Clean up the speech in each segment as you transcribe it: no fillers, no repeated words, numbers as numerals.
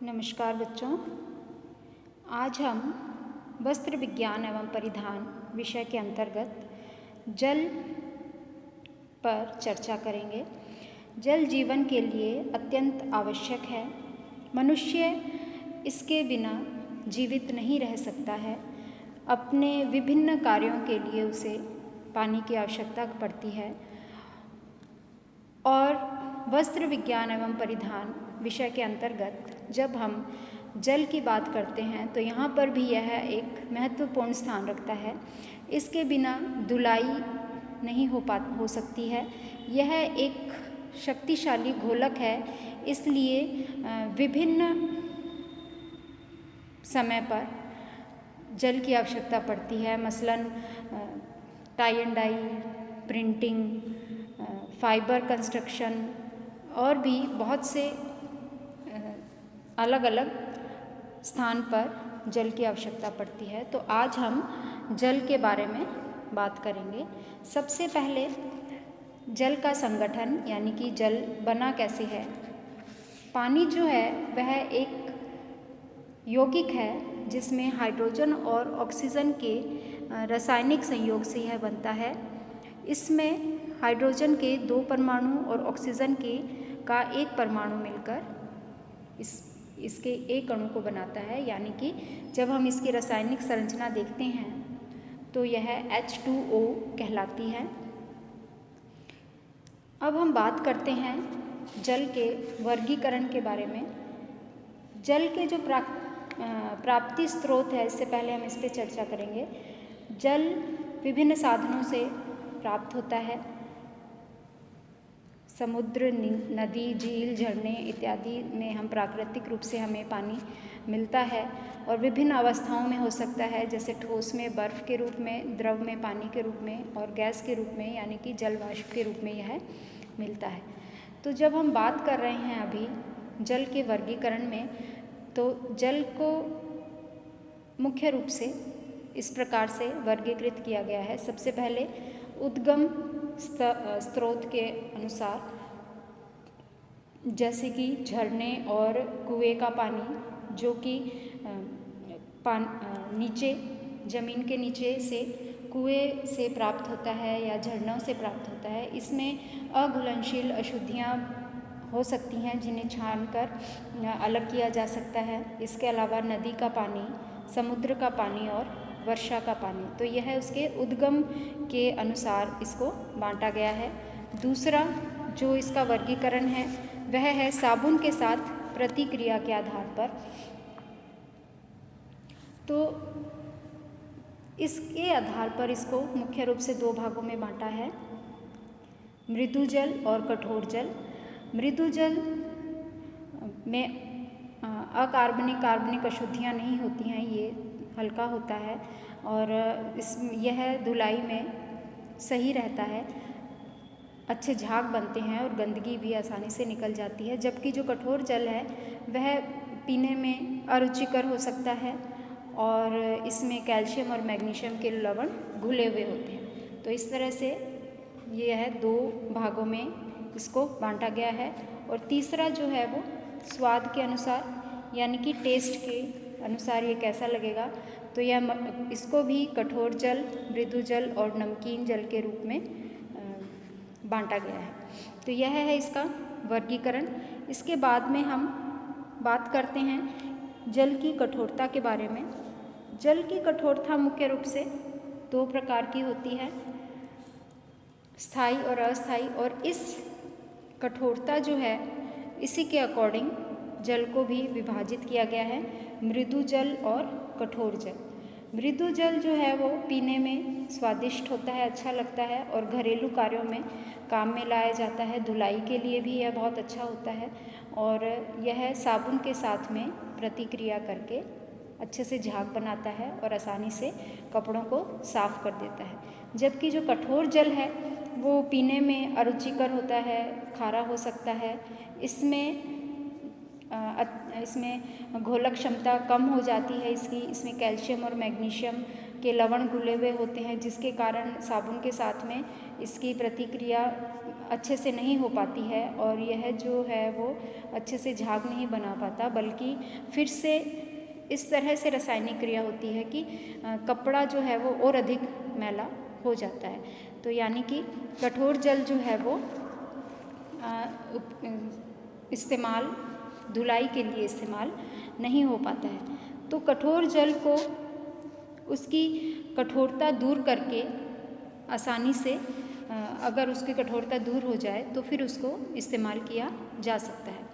नमस्कार बच्चों, आज हम वस्त्र विज्ञान एवं परिधान विषय के अंतर्गत जल पर चर्चा करेंगे। जल जीवन के लिए अत्यंत आवश्यक है। मनुष्य इसके बिना जीवित नहीं रह सकता है। अपने विभिन्न कार्यों के लिए उसे पानी की आवश्यकता पड़ती है। और वस्त्र विज्ञान एवं परिधान विषय के अंतर्गत जब हम जल की बात करते हैं तो यहाँ पर भी यह एक महत्वपूर्ण स्थान रखता है। इसके बिना धुलाई नहीं हो सकती है। यह एक शक्तिशाली घोलक है, इसलिए विभिन्न समय पर जल की आवश्यकता पड़ती है। मसलन tie and dye, printing, fibre construction और भी बहुत से अलग अलग स्थान पर जल की आवश्यकता पड़ती है। तो आज हम जल के बारे में बात करेंगे। सबसे पहले जल का संगठन यानी कि जल बना कैसे है। पानी जो है वह एक यौगिक है जिसमें हाइड्रोजन और ऑक्सीजन के रासायनिक संयोग से यह बनता है। इसमें हाइड्रोजन के 2 परमाणु और ऑक्सीजन का 1 परमाणु मिलकर इसके एक अणु को बनाता है। यानी कि जब हम इसकी रासायनिक संरचना देखते हैं तो यह H2O कहलाती है। अब हम बात करते हैं जल के वर्गीकरण के बारे में। जल के जो प्राप्ति स्रोत है, इससे पहले हम इस पर चर्चा करेंगे। जल विभिन्न साधनों से प्राप्त होता है। समुद्र, नदी, झील, झरने इत्यादि में हम प्राकृतिक रूप से हमें पानी मिलता है और विभिन्न अवस्थाओं में हो सकता है, जैसे ठोस में बर्फ़ के रूप में, द्रव में पानी के रूप में और गैस के रूप में यानी कि जल वाष्प के रूप में यह मिलता है। तो जब हम बात कर रहे हैं अभी जल के वर्गीकरण में, तो जल को मुख्य रूप से इस प्रकार से वर्गीकृत किया गया है। सबसे पहले उद्गम स्रोत के अनुसार, जैसे कि झरने और कुएं का पानी जो कि नीचे ज़मीन के नीचे से कुएं से प्राप्त होता है या झरनों से प्राप्त होता है। इसमें अघुलनशील अशुद्धियाँ हो सकती हैं जिन्हें छानकर अलग किया जा सकता है। इसके अलावा नदी का पानी, समुद्र का पानी और वर्षा का पानी, तो यह उसके उद्गम के अनुसार इसको बांटा गया है। दूसरा जो इसका वर्गीकरण है वह है साबुन के साथ प्रतिक्रिया के आधार पर। तो इसके आधार पर इसको मुख्य रूप से 2 भागों में बांटा है, मृदु जल और कठोर जल। मृदु जल में अकार्बनिक, कार्बनिक अशुद्धियाँ नहीं होती हैं, ये हल्का होता है और यह धुलाई में सही रहता है। अच्छे झाग बनते हैं और गंदगी भी आसानी से निकल जाती है। जबकि जो कठोर जल है वह पीने में अरुचिकर हो सकता है और इसमें कैल्शियम और मैग्नीशियम के लवण घुले हुए होते हैं। तो इस तरह से यह 2 भागों में इसको बांटा गया है। और तीसरा जो है वो स्वाद के अनुसार यानी कि टेस्ट के अनुसार ये कैसा लगेगा, तो यह इसको भी कठोर जल, मृदु जल और नमकीन जल के रूप में बांटा गया है। तो यह है इसका वर्गीकरण। इसके बाद में हम बात करते हैं जल की कठोरता के बारे में। जल की कठोरता मुख्य रूप से 2 प्रकार की होती है, स्थायी और अस्थायी। और इस कठोरता जो है इसी के अकॉर्डिंग जल को भी विभाजित किया गया है, मृदु जल और कठोर जल। मृदु जल जो है वो पीने में स्वादिष्ट होता है, अच्छा लगता है और घरेलू कार्यों में काम में लाया जाता है। धुलाई के लिए भी यह बहुत अच्छा होता है और यह साबुन के साथ में प्रतिक्रिया करके अच्छे से झाग बनाता है और आसानी से कपड़ों को साफ कर देता है। जबकि जो कठोर जल है वो पीने में अरुचिकर होता है, खारा हो सकता है। इसमें घोलक क्षमता कम हो जाती है इसमें कैल्शियम और मैग्नीशियम के लवण घुले हुए होते हैं, जिसके कारण साबुन के साथ में इसकी प्रतिक्रिया अच्छे से नहीं हो पाती है और यह जो है वो अच्छे से झाग नहीं बना पाता, बल्कि फिर से इस तरह से रासायनिक क्रिया होती है कि कपड़ा जो है वो और अधिक मैला हो जाता है। तो यानी कि कठोर जल जो है वो इस्तेमाल धुलाई के लिए इस्तेमाल नहीं हो पाता है। तो कठोर जल को उसकी कठोरता दूर करके आसानी से अगर उसकी कठोरता दूर हो जाए तो फिर उसको इस्तेमाल किया जा सकता है।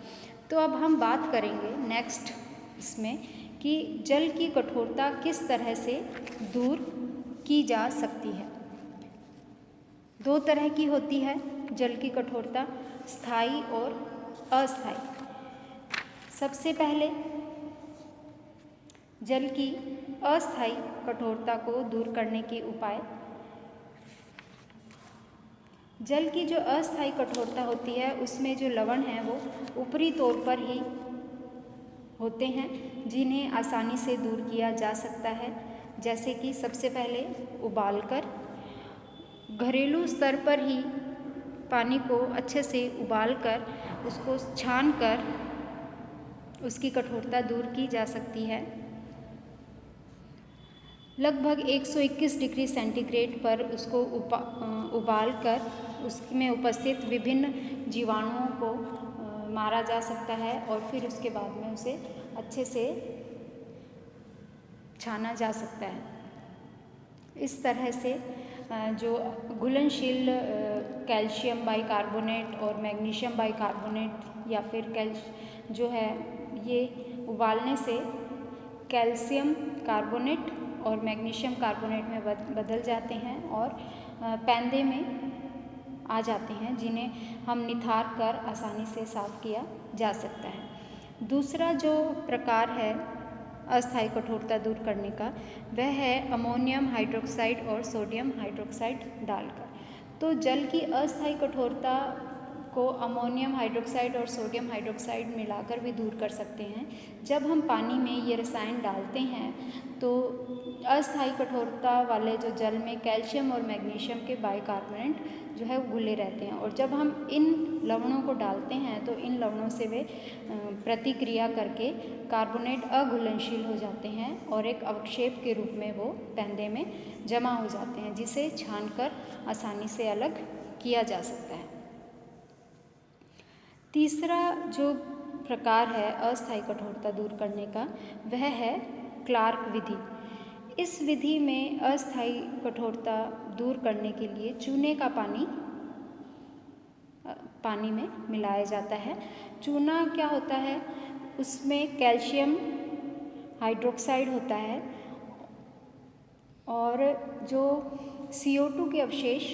तो अब हम बात करेंगे नेक्स्ट इसमें कि जल की कठोरता किस तरह से दूर की जा सकती है। दो तरह की होती है जल की कठोरता, स्थायी और अस्थायी। सबसे पहले जल की अस्थायी कठोरता को दूर करने के उपाय। जल की जो अस्थायी कठोरता होती है उसमें जो लवण हैं वो ऊपरी तौर पर ही होते हैं, जिन्हें आसानी से दूर किया जा सकता है। जैसे कि सबसे पहले उबालकर, घरेलू स्तर पर ही पानी को अच्छे से उबालकर उसको छानकर उसकी कठोरता दूर की जा सकती है। लगभग 121 डिग्री सेंटीग्रेड पर उसको उबालकर उसमें उपस्थित विभिन्न जीवाणुओं को मारा जा सकता है और फिर उसके बाद में उसे अच्छे से छाना जा सकता है। इस तरह से जो घुलनशील कैल्शियम बाइकार्बोनेट और मैग्नीशियम बाइकार्बोनेट या फिर जो है ये उबालने से कैल्शियम कार्बोनेट और मैग्नीशियम कार्बोनेट में बदल जाते हैं और पैंदे में आ जाते हैं, जिन्हें हम निथार कर आसानी से साफ किया जा सकता है। दूसरा जो प्रकार है अस्थायी कठोरता दूर करने का, वह है अमोनियम हाइड्रोक्साइड और सोडियम हाइड्रोक्साइड डालकर। तो जल की अस्थायी कठोरता को अमोनियम हाइड्रोक्साइड और सोडियम हाइड्रोक्साइड मिलाकर भी दूर कर सकते हैं। जब हम पानी में ये रसायन डालते हैं तो अस्थायी कठोरता वाले जो जल में कैल्शियम और मैग्नीशियम के बाइकार्बोनेट जो है वो घुले रहते हैं और जब हम इन लवणों को डालते हैं तो इन लवणों से वे प्रतिक्रिया करके कार्बोनेट अघुलनशील हो जाते हैं और एक अवक्षेप के रूप में वो पैंदे में जमा हो जाते हैं, जिसे छानकर आसानी से अलग किया जा सकता है। तीसरा जो प्रकार है अस्थायी कठोरता दूर करने का, वह है क्लार्क विधि। इस विधि में अस्थायी कठोरता दूर करने के लिए चूने का पानी में मिलाया जाता है। चूना क्या होता है, उसमें कैल्शियम हाइड्रोक्साइड होता है और जो CO2 के अवशेष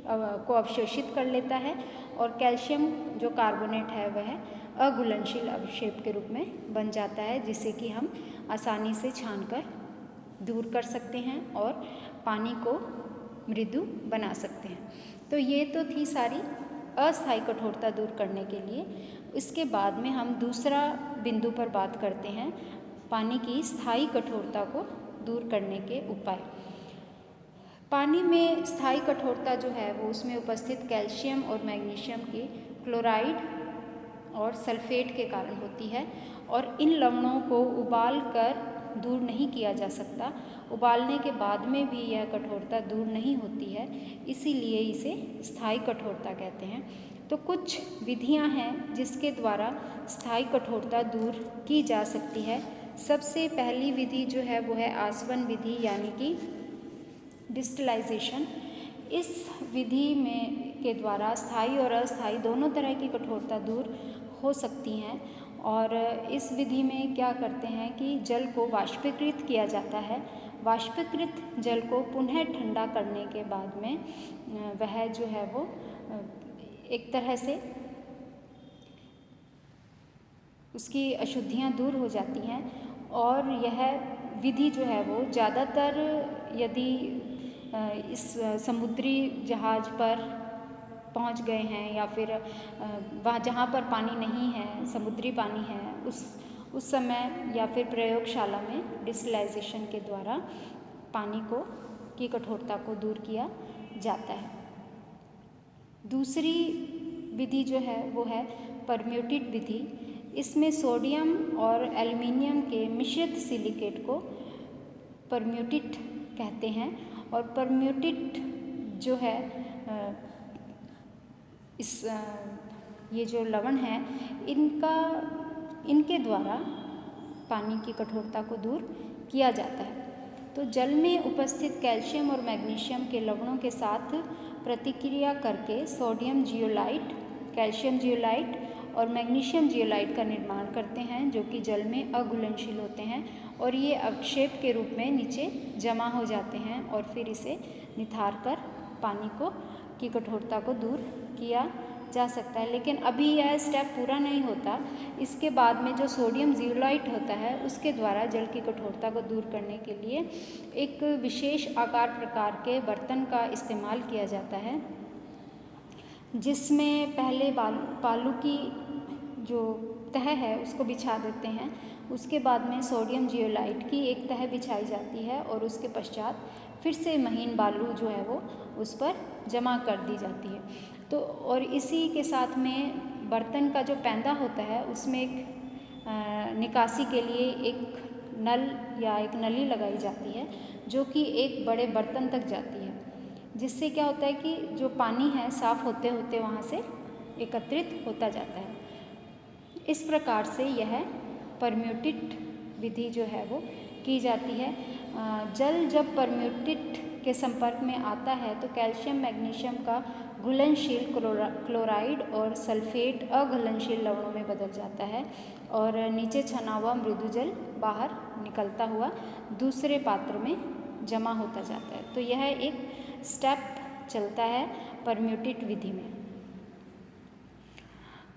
को अवशोषित कर लेता है और कैल्शियम जो कार्बोनेट है वह अघुलनशील अवक्षेप के रूप में बन जाता है, जिसे कि हम आसानी से छानकर दूर कर सकते हैं और पानी को मृदु बना सकते हैं। तो ये तो थी सारी अस्थायी कठोरता दूर करने के लिए। इसके बाद में हम दूसरा बिंदु पर बात करते हैं, पानी की स्थायी कठोरता को दूर करने के उपाय। पानी में स्थायी कठोरता जो है वो उसमें उपस्थित कैल्शियम और मैग्नीशियम की क्लोराइड और सल्फेट के कारण होती है और इन लवणों को उबाल कर दूर नहीं किया जा सकता। उबालने के बाद में भी यह कठोरता दूर नहीं होती है, इसीलिए इसे स्थायी कठोरता कहते हैं। तो कुछ विधियां हैं जिसके द्वारा स्थायी कठोरता दूर की जा सकती है। सबसे पहली विधि जो है वो है आसवन विधि, यानी कि डिस्टिलाइजेशन। इस विधि में के द्वारा स्थायी और अस्थायी दोनों तरह की कठोरता दूर हो सकती हैं और इस विधि में क्या करते हैं कि जल को वाष्पीकृत किया जाता है। वाष्पीकृत जल को पुनः ठंडा करने के बाद में वह जो है वो एक तरह से उसकी अशुद्धियाँ दूर हो जाती हैं और यह विधि जो है वो ज़्यादातर यदि इस समुद्री जहाज़ पर पहुंच गए हैं या फिर वहाँ जहाँ पर पानी नहीं है, समुद्री पानी है, उस समय या फिर प्रयोगशाला में डिस्टिलाइजेशन के द्वारा पानी की कठोरता को दूर किया जाता है। दूसरी विधि जो है वो है परम्यूटेट विधि। इसमें सोडियम और एल्युमिनियम के मिश्रित सिलिकेट को परम्यूटेट कहते हैं। और परम्यूटेट जो है ये जो लवण है इनके द्वारा पानी की कठोरता को दूर किया जाता है। तो जल में उपस्थित कैल्शियम और मैग्नीशियम के लवणों के साथ प्रतिक्रिया करके सोडियम जियोलाइट, कैल्शियम जियोलाइट और मैग्नीशियम जियोलाइट का निर्माण करते हैं, जो कि जल में अघुलनशील होते हैं और ये अवक्षेप के रूप में नीचे जमा हो जाते हैं और फिर इसे निथार कर पानी की कठोरता को दूर किया जा सकता है। लेकिन अभी यह स्टेप पूरा नहीं होता। इसके बाद में जो सोडियम जियोलाइट होता है उसके द्वारा जल की कठोरता को दूर करने के लिए एक विशेष आकार प्रकार के बर्तन का इस्तेमाल किया जाता है, जिसमें पहले बालू की जो तह है उसको बिछा देते हैं। उसके बाद में सोडियम जियोलाइट की एक तह बिछाई जाती है और उसके पश्चात फिर से महीन बालू जो है वो उस पर जमा कर दी जाती है। तो और इसी के साथ में बर्तन का जो पैंदा होता है उसमें एक निकासी के लिए एक नल या एक नली लगाई जाती है, जो कि एक बड़े बर्तन तक जाती है, जिससे क्या होता है कि जो पानी है साफ होते होते वहाँ से एकत्रित होता जाता है। इस प्रकार से यह परम्यूटेट विधि जो है वो की जाती है। जल जब परम्यूटेट के संपर्क में आता है तो कैल्शियम मैग्नीशियम का घुलनशील क्लोराइड और सल्फेट अघुलनशील लवणों में बदल जाता है और नीचे छना हुआ मृदु जल बाहर निकलता हुआ दूसरे पात्र में जमा होता जाता है। तो यह एक स्टेप चलता है परम्यूटेट विधि में।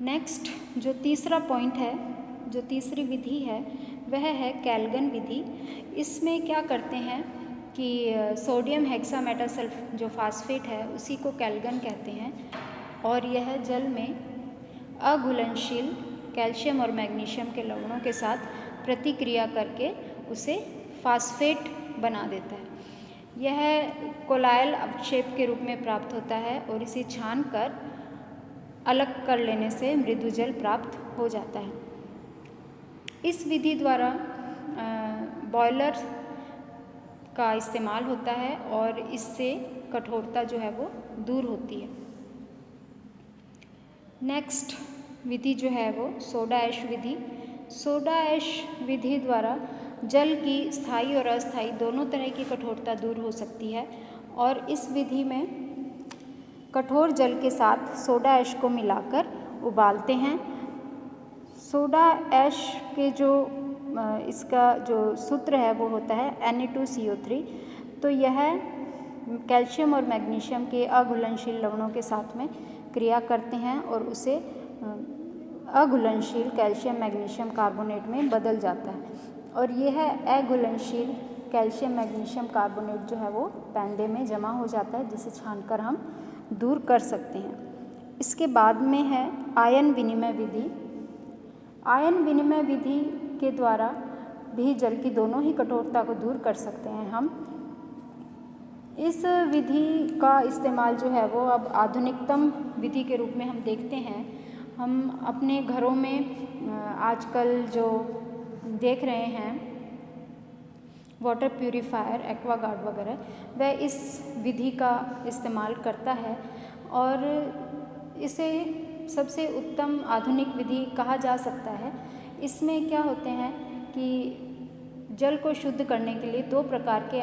नेक्स्ट जो तीसरा पॉइंट है, जो तीसरी विधि है वह है कैल्गन विधि। इसमें क्या करते हैं कि सोडियम हेक्सामेटासल्फ जो फास्फेट है उसी को कैल्गन कहते हैं और यह जल में अघुलनशील कैल्शियम और मैग्नीशियम के लवणों के साथ प्रतिक्रिया करके उसे फास्फेट बना देता है। यह कोलायल अवक्षेप के रूप में प्राप्त होता है और इसे छान कर अलग कर लेने से मृदु जल प्राप्त हो जाता है। इस विधि द्वारा बॉयलर का इस्तेमाल होता है और इससे कठोरता जो है वो दूर होती है। नेक्स्ट विधि जो है वो सोडा ऐश विधि। सोडा ऐश विधि द्वारा जल की स्थायी और अस्थायी दोनों तरह की कठोरता दूर हो सकती है और इस विधि में कठोर जल के साथ सोडा ऐश को मिलाकर उबालते हैं। सोडा ऐश के जो इसका जो सूत्र है वो होता है Na2CO3। तो यह कैल्शियम और मैग्नीशियम के अघुलनशील लवणों के साथ में क्रिया करते हैं और उसे अघुलनशील कैल्शियम मैग्नीशियम कार्बोनेट में बदल जाता है और यह अघुलनशील कैल्शियम मैग्नीशियम कार्बोनेट जो है वो पैंदे में जमा हो जाता है, जिसे छानकर हम दूर कर सकते हैं। इसके बाद में है आयन विनिमय विधि। आयन विनिमय विधि के द्वारा भी जल की दोनों ही कठोरता को दूर कर सकते हैं हम। इस विधि का इस्तेमाल जो है वो अब आधुनिकतम विधि के रूप में हम देखते हैं। हम अपने घरों में आजकल जो देख रहे हैं वाटर प्यूरीफायर, एक्वागार्ड वगैरह, वह इस विधि का इस्तेमाल करता है और इसे सबसे उत्तम आधुनिक विधि कहा जा सकता है। इसमें क्या होते हैं कि जल को शुद्ध करने के लिए दो प्रकार के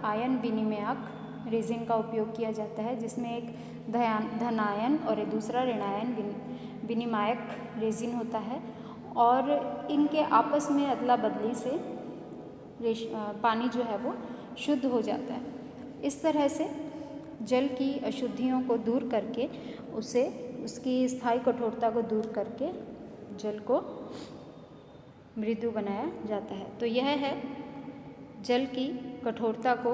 आयन विनिमयक रेजिन का उपयोग किया जाता है, जिसमें एक धनायन और दूसरा ऋणायन विनिमायक रेजिन होता है और इनके आपस में अदला बदली से पानी जो है वो शुद्ध हो जाता है। इस तरह से जल की अशुद्धियों को दूर करके उसकी स्थायी कठोरता को दूर करके जल को मृदु बनाया जाता है। तो यह है जल की कठोरता को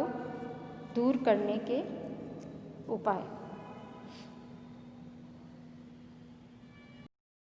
दूर करने के उपाय।